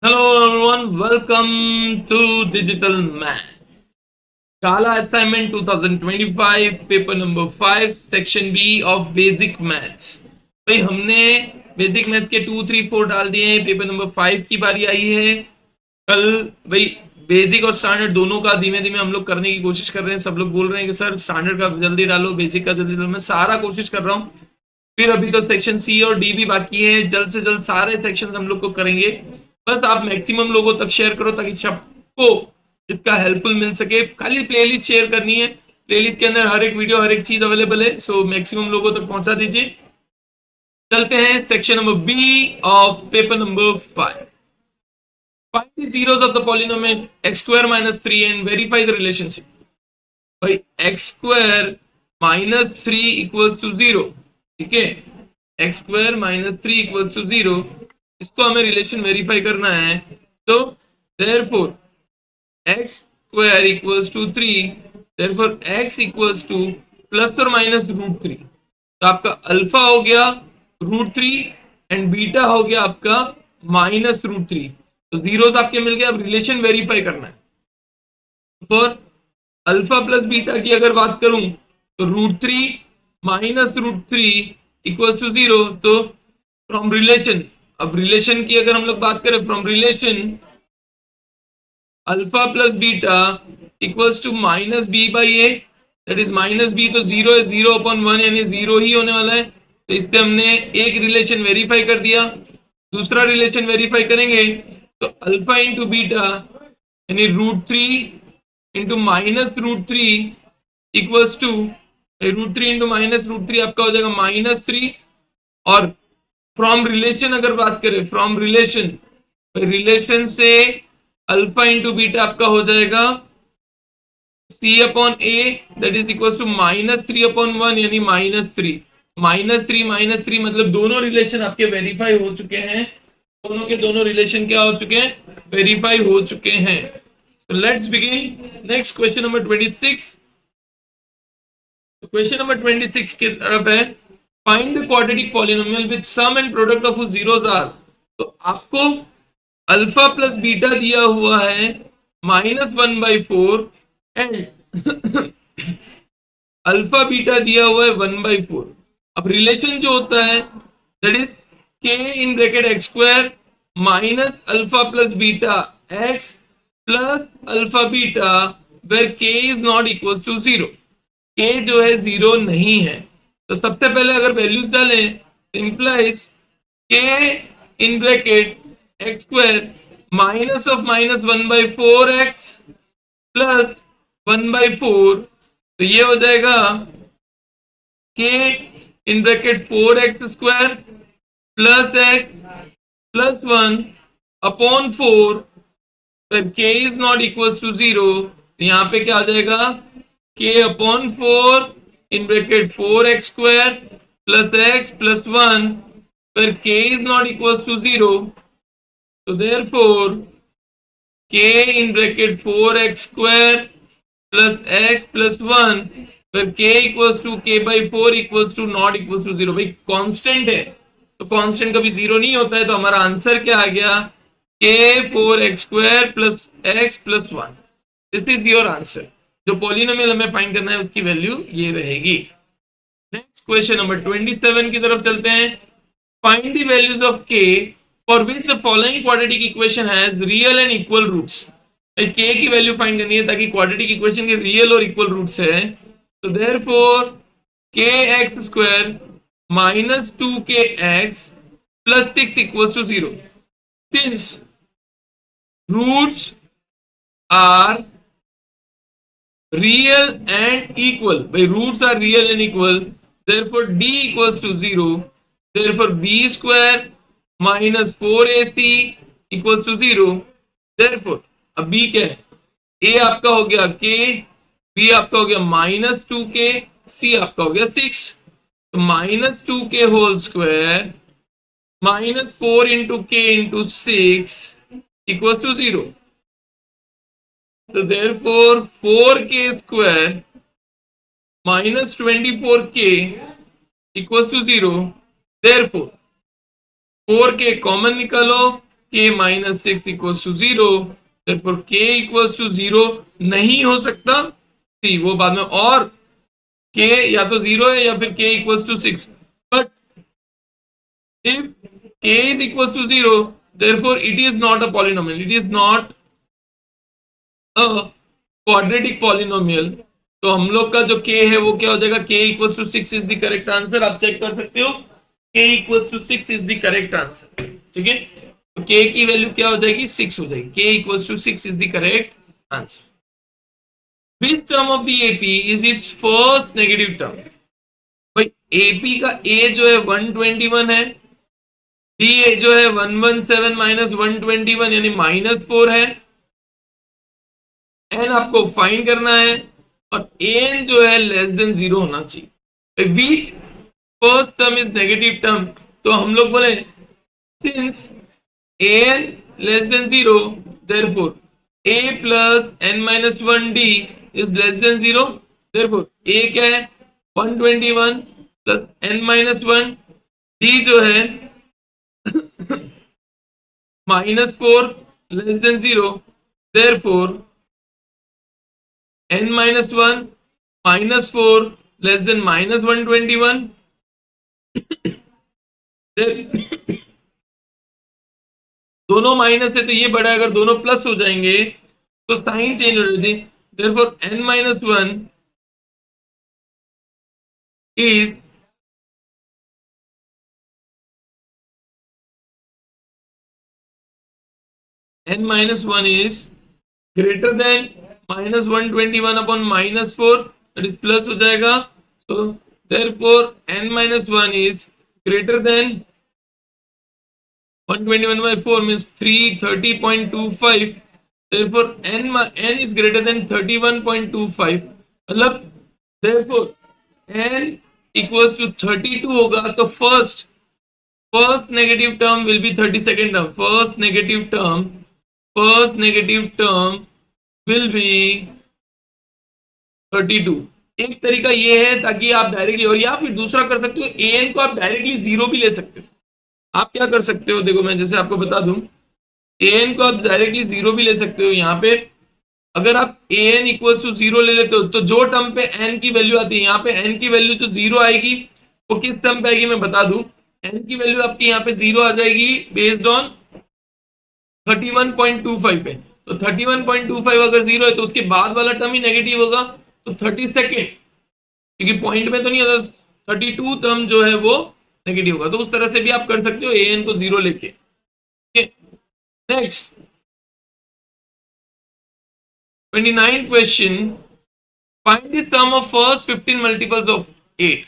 Hello everyone, welcome to Digital Math. Kala assignment 2025, paper number 5, section B of basic maths. भाई हमने basic maths के 2, 3, 4 डाल दिए हैं। पेपर नंबर 5 की बारी आई है। कल भाई बेसिक और स्टैंडर्ड दोनों का धीमे धीमे हम लोग करने की कोशिश कर रहे हैं। सब लोग बोल रहे हैं कि सर स्टैंडर्ड का जल्दी डालो, बेसिक का जल्दी डालो। मैं सारा कोशिश कर रहा हूँ। फिर अभी तो सेक्शन सी और डी भी बाकी है। जल्द से जल्द सारे सेक्शन हम लोग को करेंगे। बस आप मैक्सिमम लोगों तक शेयर करो ताकि सबको इसका हेल्पफुल मिल सके। खाली प्लेलिस्ट शेयर करनी है। प्लेलिस्ट के अंदर हर एक वीडियो, हर एक चीज अवेलेबल है। सो मैक्सिमम लोगों तक पहुंचा दीजिए। चलते हैं section number B of paper number 5। Find the zeros of the polynomial x square minus 3 and verify the relationship. भाई x square minus three equals to zero. ठीक है, x square minus three equals to zero, इसको हमें relation verify करना है। तो therefore x square equals to three, therefore x equals to plus और minus root three. तो आपका अल्फा हो गया रूट थ्री एंड बीटा हो गया आपका माइनस रूट थ्री। तो जीरोस आपके मिल गए। अब रिलेशन वेरीफाई करना है। फॉर अल्फा प्लस बीटा की अगर बात करूं तो root three minus root three equals to zero. तो फ्रॉम रिलेशन, अब रिलेशन की अगर हम लोग बात करें, from relation alpha plus beta equals to minus B by A, that is minus B. तो जीरो है, जीरो अपॉन वन यानी जीरो ही होने वाला है। तो इससे हमने एक रिलेशन वेरीफाई कर दिया। दूसरा रिलेशन वेरीफाई करेंगे तो अल्फा इंटू बीटा यानी root three into minus root three equals to root three into minus root three आपका हो जाएगा माइनस थ्री। और फ्रॉम रिलेशन अगर बात करें, फ्रॉम रिलेशन, रिलेशन से अल्फा इंटू बीटा आपका हो जाएगा C upon A, that is equal to minus three upon one यानी माइनस थ्री। माइनस थ्री मतलब दोनों रिलेशन आपके वेरीफाई हो चुके हैं। दोनों के दोनों रिलेशन क्या हो चुके हैं? वेरीफाई हो चुके हैं। So let's begin. Next question number 26. So question number 26 की तरफ है, find the quadratic polynomial with sum and product of whose zeros are. तो आपको अल्फा प्लस बीटा दिया हुआ है minus one by four and alpha beta दिया हुआ है वन बाई फोर। अब रिलेशन जो होता है that is k in bracket x square minus alpha plus beta x plus alpha beta where k is not equal to zero. K जो है zero नहीं है। तो सबसे पहले अगर वैल्यूज डालें implies k in bracket x square minus of minus one by four x plus one by four. तो ये हो जाएगा k in bracket four x square plus x plus one upon four. K is not equal to zero. यहाँ पे क्या आ जाएगा? K upon four in bracket four x square plus x plus one, where k is not equals to zero. So therefore k in bracket 4x square plus x plus 1, where k equals to k by 4 equals to not equals to 0। भाई constant है तो constant कभी zero नहीं होता है। तो हमारा answer क्या आ गया? k 4x square plus x plus 1। This is your answer. जो पॉलिनोमियल हमें फाइंड करना है उसकी वैल्यू ये रहेगी। नेक्स्ट क्वेश्चन नंबर 27 की तरफ चलते हैं। Find the values of k for which the following quadratic equation has real and equal roots। k की वैल्यू फाइंड करनी है ताकि क्वाड्रेटिक इक्वेशन के रियल और इक्वल रूट्स है। तो therefore k x square minus two k x plus six equal to zero. Since roots are real and equal, भाई roots are real and equal, therefore d equals to zero. therefore b square minus 4ac equals to 0। therefore अब b क्या है? a आपका हो गया k, b आपका हो गया माइनस टू के, c आपका हो गया सिक्स। तो minus two k whole square minus four into k into six equals to zero. So therefore 4k square minus 24k equals to 0। therefore 4k common निकालो k minus 6 equals to 0, therefore k equals to 0 नहीं हो सकता, सी वो बाद में, और k या तो 0 है या फिर k equals to 6, but if k is equals to 0, therefore it is not a polynomial, it is not a quadratic polynomial. तो हम लोग का जो k है वो क्या हो जाएगा, k equals to 6 is the correct answer. आप चेक कर सकते हो, k equals to 6 is the correct answer. ठीक है, तो k की वैल्यू क्या हो जाएगी, 6 हो जाएगी. k equals to 6 is the correct answer. Which term of the AP is its first negative term? भाई AP का A जो है 121 है, B जो है 117 माइनस 121 यानी -4 है, n आपको फाइंड करना है, और an जो है लेस देन 0 होना चाहिए. Which first term is negative term? तो हम लोग बोले since an less than 0, therefore a plus n minus 1d is less than 0, therefore a क्या है 121 plus n minus 1, d जो है -4 less than 0, therefore n minus 1 -4 less than -121. दोनों minus है तो ये बड़ा, अगर दोनों प्लस हो जाएंगे तो साइन चेंज हो जाती. Therefore n minus 1 is n minus 1 is greater than -121 upon -4, that is plus हो जाएगा. so therefore n minus 1 is greater than 121 by 4 means 330.25, therefore n is greater than 31.25, मतलब therefore n equals to 32 होगा, तो first negative term will be 32nd term, first negative term will be 32. एक तरीका ये है ताकि आप डायरेक्टली, और या फिर दूसरा कर सकते हो, an को आप डायरेक्टली 0 भी ले सकते हो. आप क्या कर सकते हो, देखो मैं जैसे आपको बता दूं, an को आप डायरेक्टली 0 भी ले सकते हो. यहाँ पे अगर आप an इक्वल्स टू 0 ले लेते हो तो जो टर्म पे n की वैल्यू आती है, यहाँ पे n की वैल्यू जो 0 आएगी वो किस टर्म पे आएगी मैं बता दूं. n की वैल्यू आपकी यहाँ पे 0 आ जाएगी बेस्ड ऑन 31.25 पे. तो 31.25 अगर 0 है तो उसके बाद वाला टर्म ही नेगेटिव होगा, तो 32nd, क्योंकि पॉइंट में तो नहीं होता, 32 टर्म जो है वो नेगेटिव होगा. तो उस तरह से भी आप कर सकते हो an को 0 लेके. Next 29th question, find the sum of first 15 multiples of 8.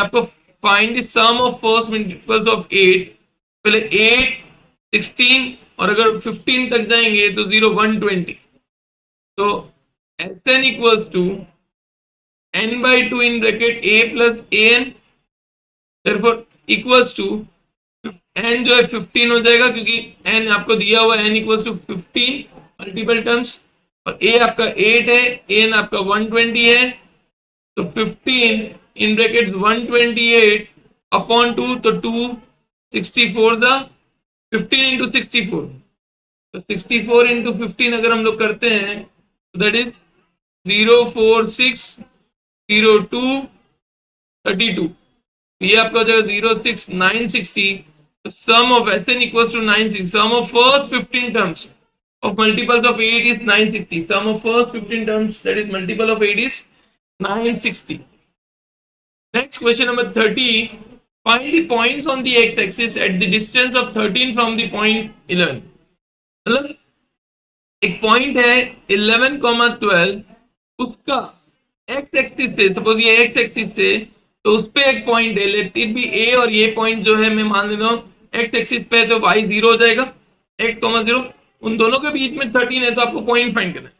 आपको find the sum of first multiples of 8. पहले 8, 16 और अगर 15 तक जाएंगे तो 0, 120. तो Sn equals to n by 2 in bracket a plus an, therefore equals to n जो है 15 हो जाएगा, क्योंकि n आपको दिया हुआ n equals to 15 multiple terms, और a आपका 8 है, n आपका 120 है. तो 15 इन ब्रैकेट 128 अपॉन 2, तो 264 था, 15 इंटू 64, तो 64 इंटू 15 अगर हम लोग करते हैं तो दैट इज 0460232. ये आपका हो जाएगा 06960. Sum of Sn equals to 960. Sum of first 15 terms of multiples of 8 is 960. Sum of first 15 terms, that is multiple of 8, is 960. Next question number 30. Find the points on the x-axis at the distance of 13 from the point 11. मतलब एक point है 11,12, उसका x axis से, suppose ये x axis से, तो उस पे एक पॉइंट है, लेट इट बी ए, और ये पॉइंट जो है मैं मान लेता हूँ एक्स एक्सिस पे, तो y 0 हो जाएगा, x, 0. उन दोनों के बीच में 13 है, तो आपको पॉइंट फाइंड करना है.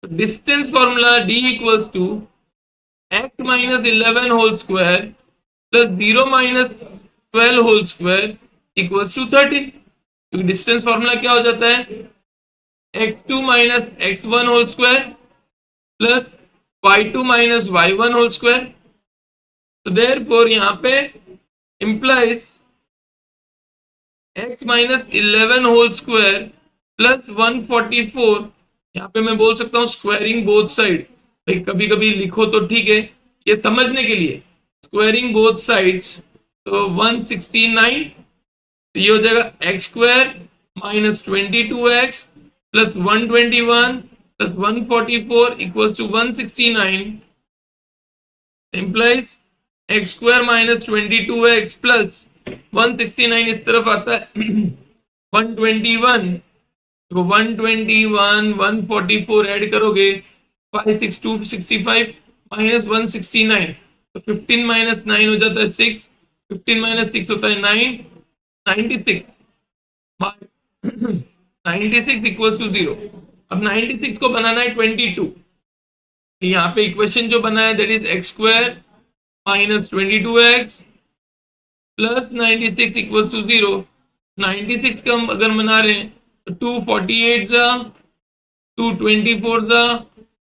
तो distance formula d equals to x minus 11 whole square plus 0 minus 12 whole square equals to 13. क्योंकि डिस्टेंस फॉर्मूला क्या हो जाता है, x2 minus x1 whole square plus y2 minus y1 whole square. तो देयरफॉर यहां पे implies x minus 11 whole square plus 144, यहाँ पे मैं बोल सकता हूँ स्क्वायरिंग बोथ साइड, भाई कभी कभी लिखो तो ठीक है, ये समझने के लिए स्क्वायरिंग बोथ साइड्स, तो 169, ये हो जाएगा x square minus 22x plus 121 plus 144 equal to 169 implies x square minus 22x plus 169 इस तरफ आता है 121, तो 121 144 ऐड करोगे 56265 माइनस 169, तो 15 माइनस 9 हो जाता है 6, 15 माइनस 6 होता है 9, 96 96 इक्वल टू 0। अब 96 को बनाना है 22, यहाँ पे इक्वेशन जो बना है that is x square minus 22x plus 96 equal to 0। 96 का हम अगर बना रहे हैं तो 248 जा, 224 जा,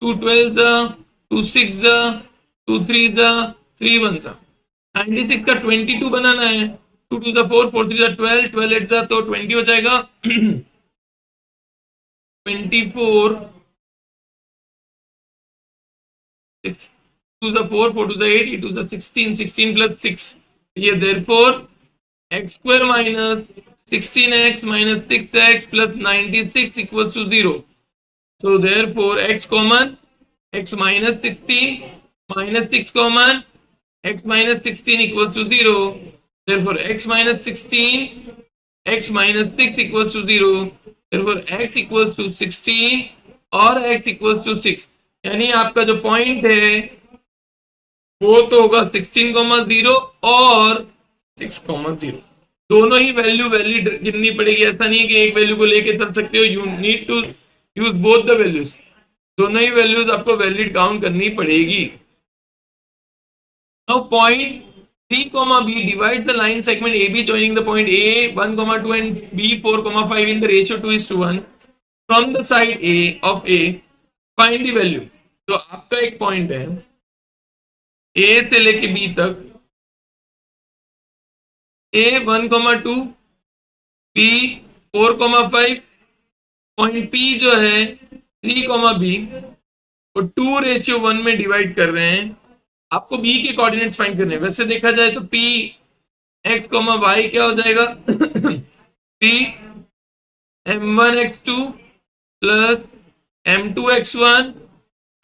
212 जा, 26 जा, 23 जा, 31 जा। 96 का 22 बनाना है, 2 2 जा 4, 4 3 जा 12, 12 8 जा तो 20 हो जाएगा 24, 6 2 जा 4, 4 2 जा 8, 8 2 जा 16, 16 प्लस 6, ये therefore x square minus 16x minus 6x plus 96 equals to 0. So therefore x common, x minus 16 minus 6 common, x minus 16 equals to 0. Therefore x minus 16, x minus 6 equals to 0. Therefore x equals to 16 और x equals to 6, यानी आपका जो point है वो तो होगा 16,0 और 6,0, दोनों ही वैल्यू वैलिड गिननी पड़ेगी। ऐसा नहीं है कि एक वैल्यू को लेके चल सकते हो, you need to use both the values, दोनों ही वैल्यूज आपको वैलिड काउंट करनी पड़ेगी। Now point 3, b divides the line segment AB joining the point A 1, 2 and B 4, 5 in the ratio 2:1 from the side A of A, find the value। तो आपका एक point है A से लेके B तक, A 1, 2, B 4, 5, point P जो है 3, B और 2:1 में डिवाइड कर रहे हैं। आपको B के कोऑर्डिनेट्स फाइंड करने हैं। वैसे देखा जाए तो P x, y क्या हो जाएगा P m1 x2 plus m2 x1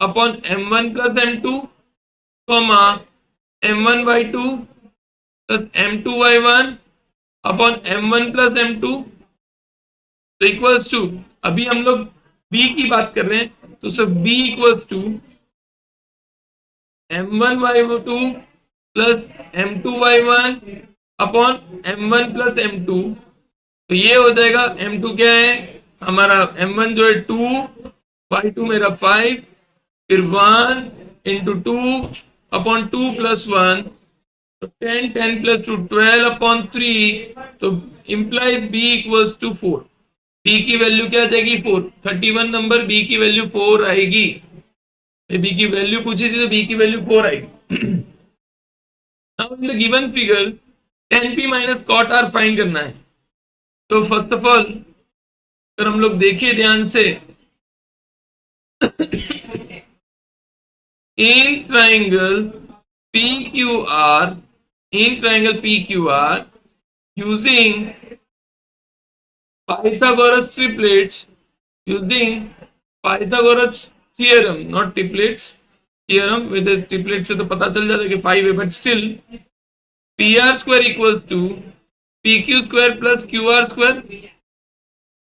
upon m1 plus m2 m1 y2 plus m2 y1 upon m1 plus m2, तो इक्वल्स टू, अभी हम लोग b की बात कर रहे हैं तो सब b equals to m1 y2 plus m2 y1 upon m1 plus m2, तो ये हो जाएगा m2 क्या है हमारा, m1 जो है 2, y2 मेरा 5, फिर 1 इंटू 2 अपॉन 2 प्लस 1, तो 10, 10 प्लस 2 12 अपॉन 3, तो implies b equals to 4। b की वैल्यू क्या आ जाएगी 4, 31 नंबर b की वैल्यू 4 आएगी। b की वैल्यू पूछी थी तो b की वैल्यू 4 आएगी। Now in the given figure tan p minus cot r find करना है। तो फर्स्ट ऑफ ऑल अगर हम लोग देखिए ध्यान से in triangle PQR, in triangle PQR using Pythagoras triplets, using Pythagoras theorem, not triplets, theorem, with the triplets से तो पता चल जाता है कि 5 है, but still PR square equals to PQ square plus QR square,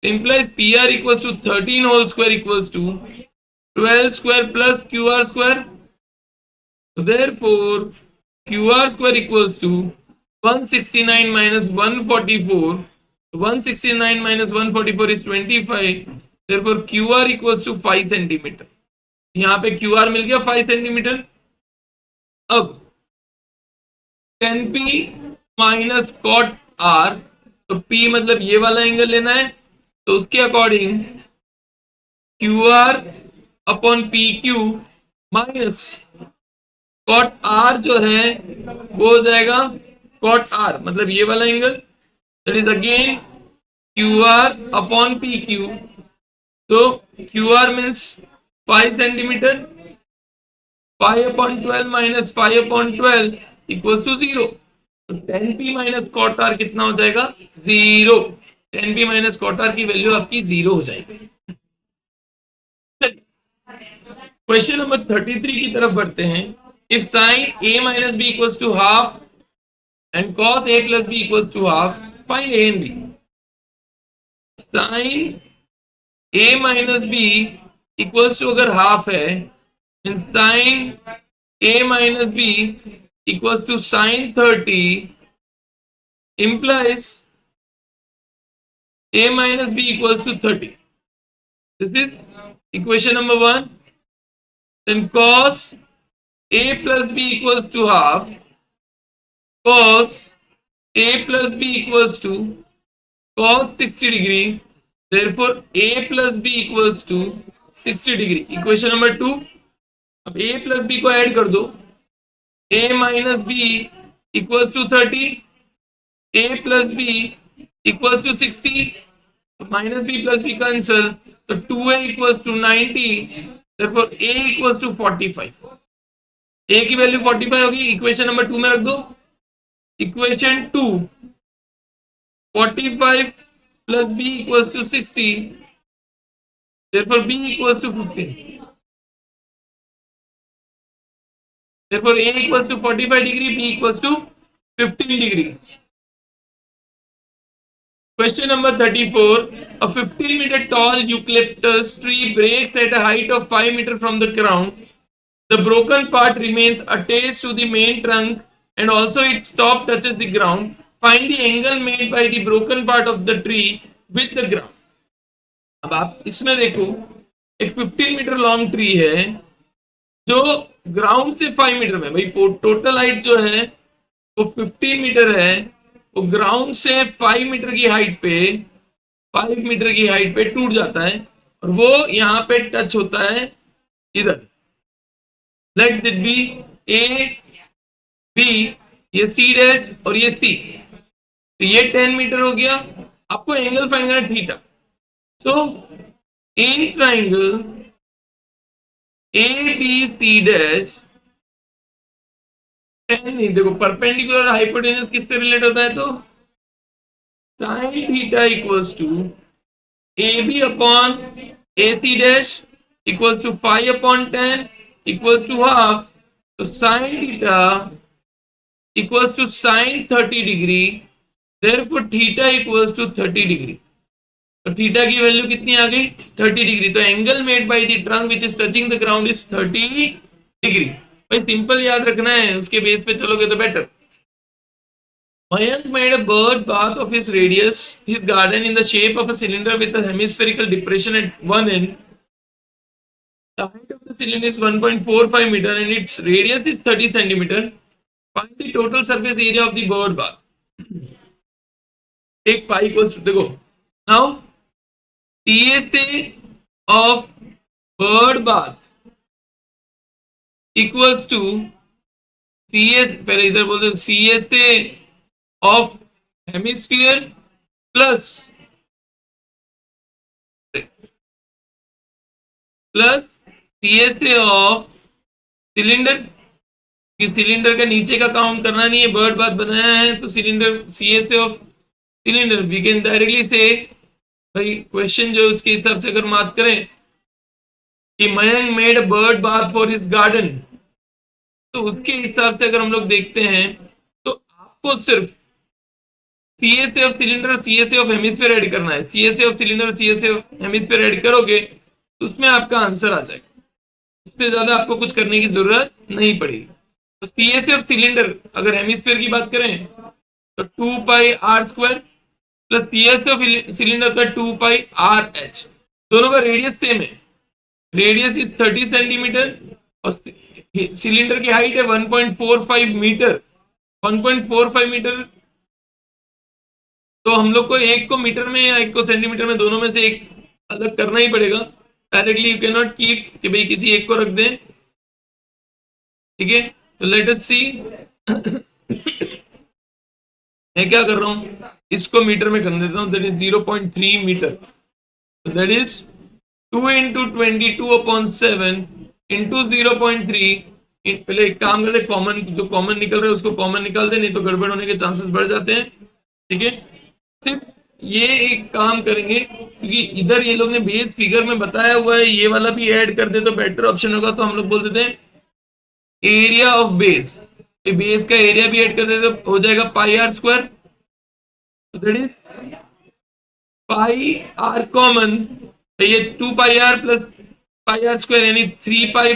implies PR equals to 13 whole square equals to 12 square plus QR square. So therefore, QR square equals to 169 minus 144. 169 minus 144 is 25. Therefore, QR equals to 5 centimetre. यहाँ पे QR मिल गया 5 centimetre. अब tan P minus cot R, तो P मतलब ये वाला angle लेना है, तो उसके according QR upon PQ minus cot R जो है वो हो जाएगा cot R, मतलब ये वाला angle, that is again QR upon PQ. So QR means 5 centimeter. 5 upon 12 minus 5 upon 12 equals to 0. तो 10p माइनस कॉट आर कितना हो जाएगा? 0. 10p माइनस कॉट आर की वैल्यू आपकी 0 हो जाएगी. क्वेश्चन नंबर 33 की तरफ बढ़ते हैं. If sine a minus B equals to half and cos a plus B equals to half, find a and b. Sine a minus B equals to अगर half है, sine a minus B equals to sine 30 implies a minus b equals to 30. This is equation number 1. Then cos a plus b equals to half. Cos a plus b equals to cos 60 degree. Therefore a plus b equals to 60 degree. Equation number 2. अब a plus b को add कर दो. a minus b equals to 30, a plus b equals to 60, minus b plus b cancel, तो 2a equals to 90, therefore a equals to 45. a की value 45 होगी. Equation number 2 में रख दो. Equation 2, 45 plus b equals to 60, therefore b equals to 15. Therefore a equals to 45 degree, b equals to 15 degree. Question number 34. A 15-meter tall eucalyptus tree breaks at a height of 5 meters from the ground. The broken part remains attached to the main trunk and also its top touches the ground. Find the angle made by the broken part of the tree with the ground. अब आप इसमें देखो, एक 15 metre long tree है जो ground से 5 metre में, भाई टोटल हाइट जो है वो 15 मीटर है. वो ग्राउंड से 5 मीटर की हाइट पे 5 मीटर की हाइट पे टूट जाता है और वो यहां पे टच होता है इधर. Let it be A B, ये सी डैश और ये सी. तो ये 10 मीटर हो गया. आपको एंगल फाइंड करना theta. So in triangle ABC dash 10 नहीं, देखो परपेंडिकुलर हाइपोटेन्यूज किससे रिलेट होता है? तो sine theta equals to AB upon AC dash equals to 5 upon 10 equals to half. तो sine theta equals to sine 30 degree. Therefore theta equals to 30 degree. तो theta की value कितनी आ गई? 30 डिग्री. तो angle made by the trunk which is touching the ground is 30 degree. भाई simple याद रखना है, उसके बेस पे चलोगे तो better. Mayank made a bird bath of his radius, his garden in the shape of a cylinder with a hemispherical depression at one end. The height of the cylinder is 1.45 meter and its radius is 30 centimeter. Find the total surface area of the bird bath. Take pi equals to, देखो now PSA of bird bath equals to CS, पहले इधर बोलते CSA of hemisphere plus CSA of cylinder. कि cylinder का नीचे का count करना नहीं है, बर्ड बाथ बनाया है तो cylinder CSA of cylinder. We can directly say, भाई क्वेश्चन जो उसके हिसाब से अगर बात करें कि Mayank made bird bath for his garden, तो उसके हिसाब से अगर हम लोग देखते हैं तो आपको सिर्फ CSA ऑफ सिलेंडर और CSA ऑफ हेमिस्फीयर ऐड करना है. CSA ऑफ सिलेंडर और CSA ऑफ हेमिस्फीयर ऐड करोगे तो उसमें आपका आंसर आ जाएगा. उससे ज्यादा आपको कुछ करने की जरूरत नहीं पड़ेगी. तो CSA ऑफ सिलेंडर अगर हेमिस्फीयर की बात करें तो 2 pi r square plus CSA of cylinder का 2 पाई आर एच. दोनों का रेडियस सेम है. रेडियस इज 30 सेंटीमीटर और सिलेंडर की हाइट है 1.45 मीटर. 1.45 मीटर, तो हम लोग को एक को मीटर में या एक को सेंटीमीटर में, दोनों में से एक अलग करना ही पड़ेगा. Directly you can not keep कि भाई किसी एक को रख दें. ठीक है, तो लेट अस सी. मैं क्या कर रहा हूं, इसको मीटर में कर देता हूं, that is 0.3 metre, that is 2 into 22/7 into 0.3। पहले एक काम करते, कॉमन जो कॉमन निकल रहा है उसको कॉमन निकाल दे, नहीं तो गड़बड़ होने के चांसेस बढ़ जाते हैं। ठीक है, सिर्फ ये एक काम करेंगे क्योंकि इधर ये लोग ने बेस फिगर में बताया हुआ है, ये वाला भी ऐड कर दे तो बेटर ऑप्शन होगा, तो हम लोग बोल देते हैं एरिया ऑफ बेस, बेस का एरिया भी ऐड कर दे तो हो जाएगा pi r square, that is pi r common, ये 2 pi r plus pi r square यानी 3 पाई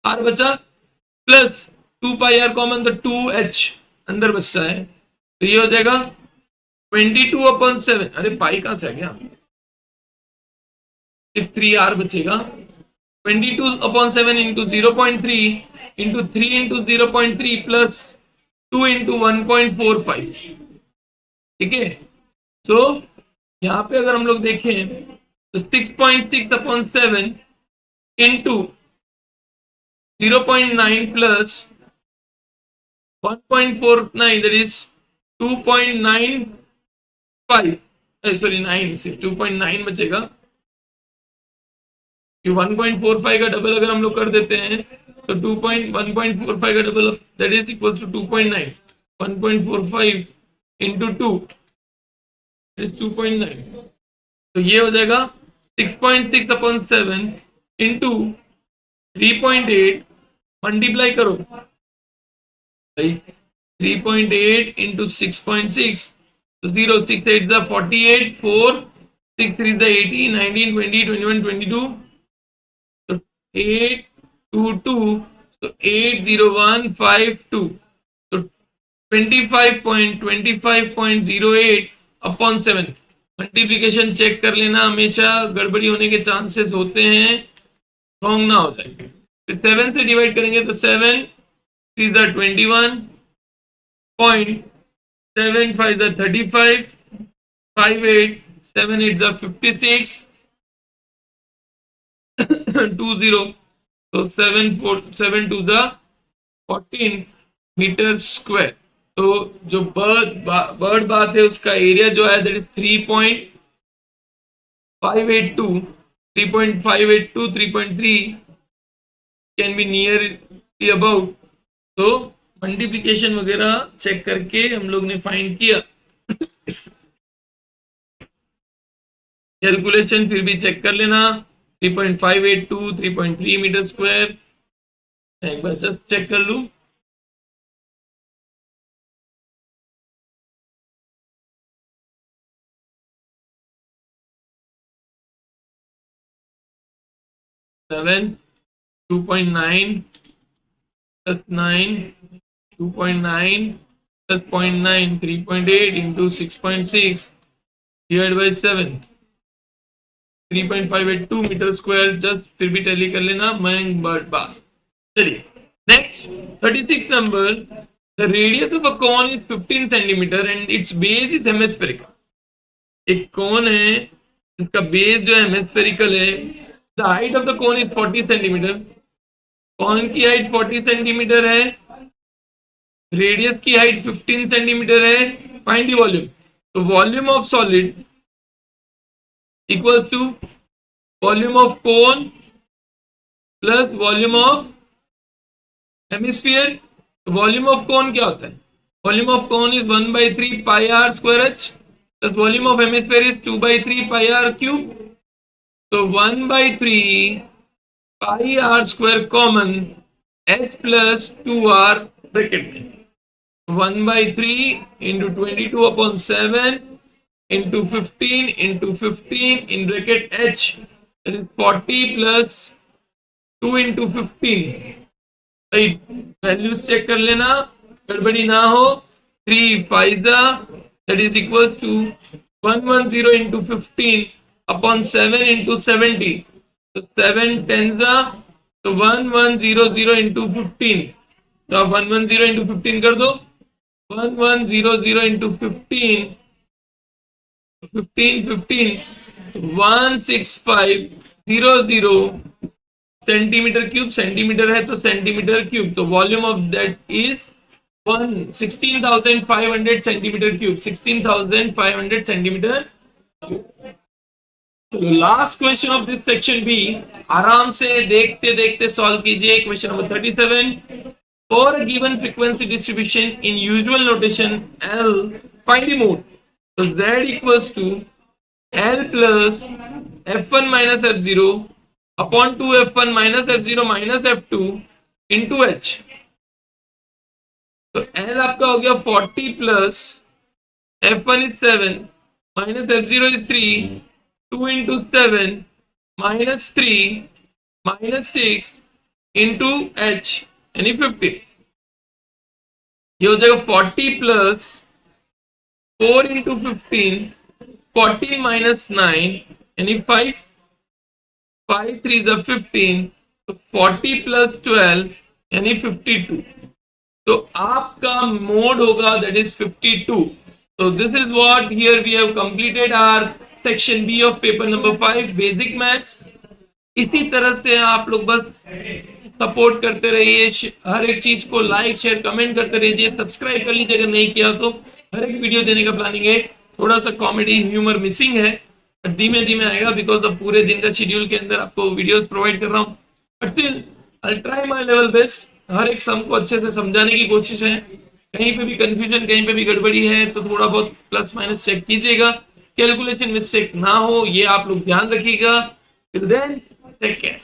आर बचा, प्लस 2 पाई आर कॉमन तो 2h अंदर बचता है, तो ये हो जाएगा 22/7। अरे पाई कहां से आ गया, सिर्फ 3r बचेगा, 22/7 into 0.3 into 3 into 0.3 plus 2 into 1.45। ठीक है, तो यहां पे अगर हम लोग देखें तो 6.6/7 into 0.9 plus 1.49 that is 2.95, sorry 9, सिर्फ 2.9 बचेगा, 1.45 का डबल अगर हम लोग कर देते हैं तो 1.45 का double that is equal to 2.9, 1.45 into 2 is 2.9, तो ये हो जाएगा 6.6/7 इंटू 3.8 मल्टीप्लाई करो भाई, 3.8 इंटू 6.6 तो 0, 6 8 जा 48, 4 6 3 जा 18, 19 20 21 22, तो 8 2 2 तो 80152, तो 25.25.08/7। मल्टीप्लीकेशन चेक कर लेना, हमेशा गड़बड़ी होने के चांसेस होते हैं, रॉन्ग ना हो जाए। फिर 7 से डिवाइड करेंगे तो 7 3 जा 21.7 5 जा 35, 5 8 7 8 जा 56 20, तो 7 2 जा 14 मीटर स्क्वायर। तो जो बर्ड बात है उसका एरिया जो है that is 3.582 3.3 can be near about. तो मल्टीप्लिकेशन वगैरह चेक करके हम लोग ने फाइंड किया, कैलकुलेशन फिर भी चेक कर लेना, 3.582 3.3 मीटर स्क्वायर, एक बार जस्ट चेक कर लूं, seven 2.9 plus 9 2.9 plus 0.9 3.8 into 6.6 divided by 7 3.582 metre square. Just फिर भी टैली कर लेना, मैं बर्ड बार। चलिए next 36 number, the radius of a cone is 15 centimetre and its base is hemispherical. एक कोन है जिसका बेस जो है हेमिस्फेरिकल है, the height of the cone is 40 centimetre, cone की हाइट 40 सेंटीमीटर है, रेडियस की हाइट 15 सेंटीमीटर है, फाइंड द वॉल्यूम। तो volume of solid equals to volume of cone plus volume of hemisphere. Volume of cone क्या होता है, volume of cone is 1/3 pi r square h plus volume of hemisphere is 2/3 pi r cube. तो 1/3 pi r square common, h plus 2r bracket में 1/3 into 22/7 into 15 into 15 in bracket h, that is 40 plus 2 into 15। Values check कर लेना, गड़बड़ी ना हो। 3 5 that is equals to 110 into 15 upon 7 into 70, तो 7 10 तो 1100 into 15, तो आप 110 into 15 कर दो, 1100 into 15 15 15 16500 सेंटीमीटर क्यूब, सेंटीमीटर है तो सेंटीमीटर क्यूब, तो volume of that is 16,500 centimetre cube, 16,500 centimetre cube. चलो last question of this section B, आराम से देखते देखते सॉल्व कीजिए। Question number 37, for a given frequency distribution in usual notation L, find the mode. तो z equals to L plus f1 minus f0 upon 2 f1 minus f0 minus f2 into h। तो L आपका हो गया 40 plus f1 is 7 minus f0 is 3, 2 into 7 minus 3 minus 6 into h यानी 50। ये हो जाएगा 40 plus 4 into 15, 14 minus 9 यानी 5, 5 3 is 15, तो 40 प्लस 12 यानी 52। तो आपका मोड होगा दैट इज 52। तो this is what here we have completed our section B of paper number 5 basic maths. इसी तरह से आप लोग बस सपोर्ट करते रहिए, हर एक चीज को लाइक शेयर कमेंट करते रहिए, सब्सक्राइब कर लीजिए अगर नहीं किया तो। हर एक वीडियो देने का प्लानिंग है, थोड़ा सा कॉमेडी ह्यूमर मिसिंग है, धीमे धीमे आएगा बिकॉज अब पूरे दिन का शेड्यूल के अंदर आपको वीडियोस प्रोवाइड कर रहा हूँ। But still I try my level best, हर एक सम को अच्छे से समझाने की कोशिश है। कहीं पे भी कंफ्यूजन, कहीं पे भी गड़बड़ी है तो थोड़ा बहुत प्लस माइनस चेक कीजिएगा, कैलकुलेशन मिस्टेक ना हो ये आप लोग ध्यान रखिएगा। Till then take care.